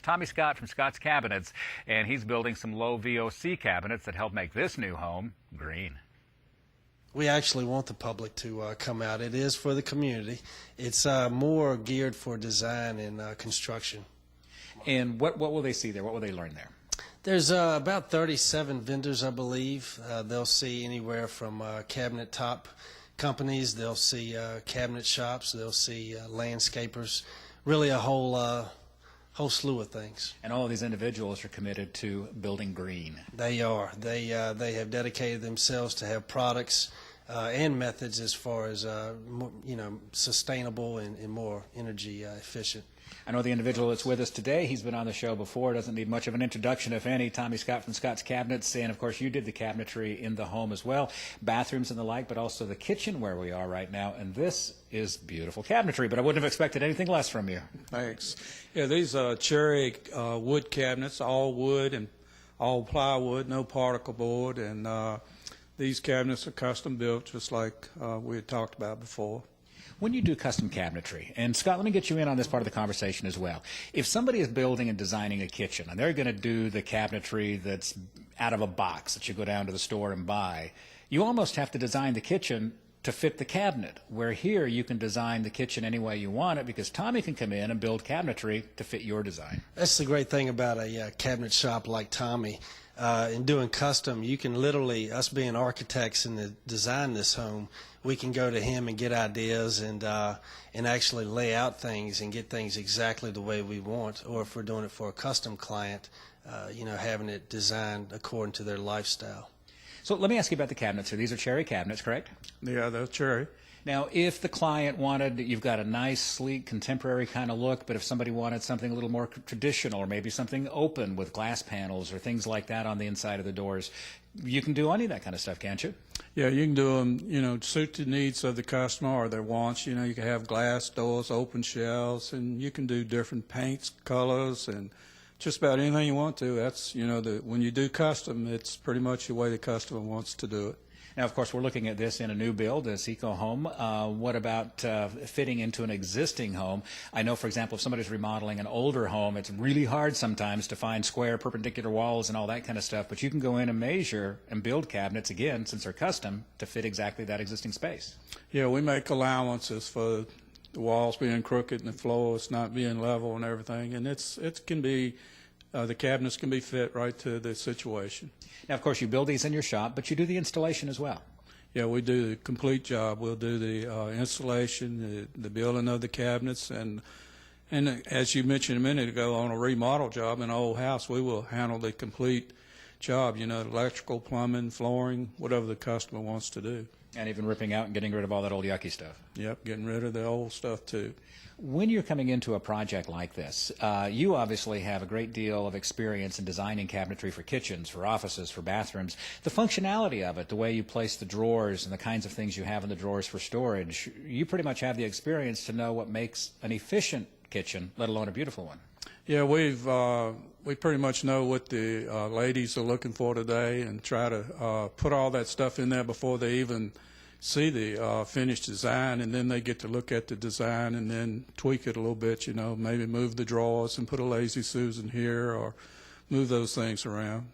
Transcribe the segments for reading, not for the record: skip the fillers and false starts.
Tommy Scott from Scott's Cabinets, and he's building some low VOC cabinets that help make this new home green. We actually want the public to come out. It is for the community. It's more geared for design and construction. And what will they see there? What will they learn there? There's about 37 vendors, I believe. They'll see anywhere from cabinet top companies. They'll see cabinet shops. They'll see landscapers. Really a whole slew of things. And all of these individuals are committed to building green. They are. They have dedicated themselves to have products and methods as far as sustainable and more energy efficient. I know the individual that's with us today. He's been on the show before. Doesn't need much of an introduction, if any. Tommy Scott from Scott's Cabinets. And, of course, you did the cabinetry in the home as well. Bathrooms and the like, but also the kitchen where we are right now. And this is beautiful cabinetry, but I wouldn't have expected anything less from you. Thanks. Yeah, these are cherry wood cabinets, all wood and all plywood, no particle board. And these cabinets are custom built, just like we had talked about before. When you do custom cabinetry, and Scott, let me get you in on this part of the conversation as well. If somebody is building and designing a kitchen, and they're going to do the cabinetry that's out of a box that you go down to the store and buy, you almost have to design the kitchen to fit the cabinet, where here you can design the kitchen any way you want it, because Tommy can come in and build cabinetry to fit your design. That's the great thing about a cabinet shop like Tommy. In doing custom, you can literally, us being architects and that design this home, we can go to him and get ideas and actually lay out things and get things exactly the way we want. Or if we're doing it for a custom client, having it designed according to their lifestyle. So let me ask you about the cabinets here. These are cherry cabinets, correct? Yeah, they're cherry. Now, if the client wanted, you've got a nice, sleek, contemporary kind of look, but if somebody wanted something a little more traditional, or maybe something open with glass panels or things like that on the inside of the doors, you can do any of that kind of stuff, can't you? Yeah, you can do them, suit the needs of the customer or their wants. You can have glass doors, open shelves, and you can do different paints, colors, and just about anything you want to. That's, when you do custom, it's pretty much the way the customer wants to do it. Now, of course, we're looking at this in a new build, this Eco Home. What about fitting into an existing home? I know, for example, if somebody's remodeling an older home, it's really hard sometimes to find square, perpendicular walls and all that kind of stuff. But you can go in and measure and build cabinets, again, since they're custom, to fit exactly that existing space. Yeah, we make allowances for the walls being crooked and the floors not being level and everything. And it can be... the cabinets can be fit right to the situation. Now, of course, you build these in your shop, but you do the installation as well. Yeah, we do the complete job. We'll do the installation, the building of the cabinets, and as you mentioned a minute ago, on a remodel job in an old house, we will handle the complete job, electrical, plumbing, flooring, whatever the customer wants to do. And even ripping out and getting rid of all that old yucky stuff. Yep, getting rid of the old stuff too. When you're coming into a project like this, you obviously have a great deal of experience in designing cabinetry for kitchens, for offices, for bathrooms. The functionality of it, the way you place the drawers and the kinds of things you have in the drawers for storage, you pretty much have the experience to know what makes an efficient kitchen, let alone a beautiful one. Yeah, we pretty much know what the ladies are looking for today and try to put all that stuff in there before they even see the finished design, and then they get to look at the design and then tweak it a little bit, maybe move the drawers and put a Lazy Susan here or move those things around.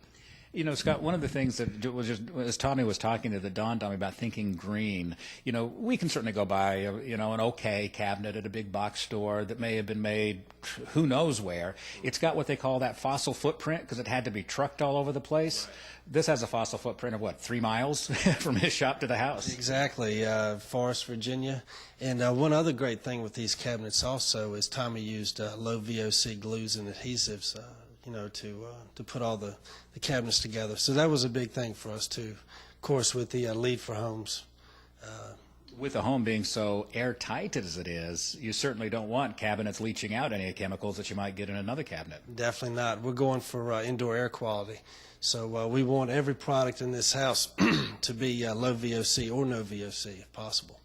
Scott, one of the things that was just, as Tommy was talking to, that dawned on me about thinking green, we can certainly go buy, an okay cabinet at a big box store that may have been made who knows where. It's got what they call that fossil footprint because it had to be trucked all over the place. Right. This has a fossil footprint of, 3 miles from his shop to the house? Exactly, Forest, Virginia. And one other great thing with these cabinets also is Tommy used low VOC glues and adhesives to put all the cabinets together. So that was a big thing for us too. Of course, with the lead for homes. With the home being so airtight as it is, you certainly don't want cabinets leaching out any chemicals that you might get in another cabinet. Definitely not. We're going for indoor air quality. So we want every product in this house to be low VOC or no VOC if possible.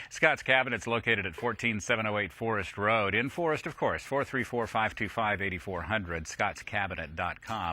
Scott's Cabinets located at 14708 Forest Road. In Forest, of course, 434-525-8400, scottscabinet.com.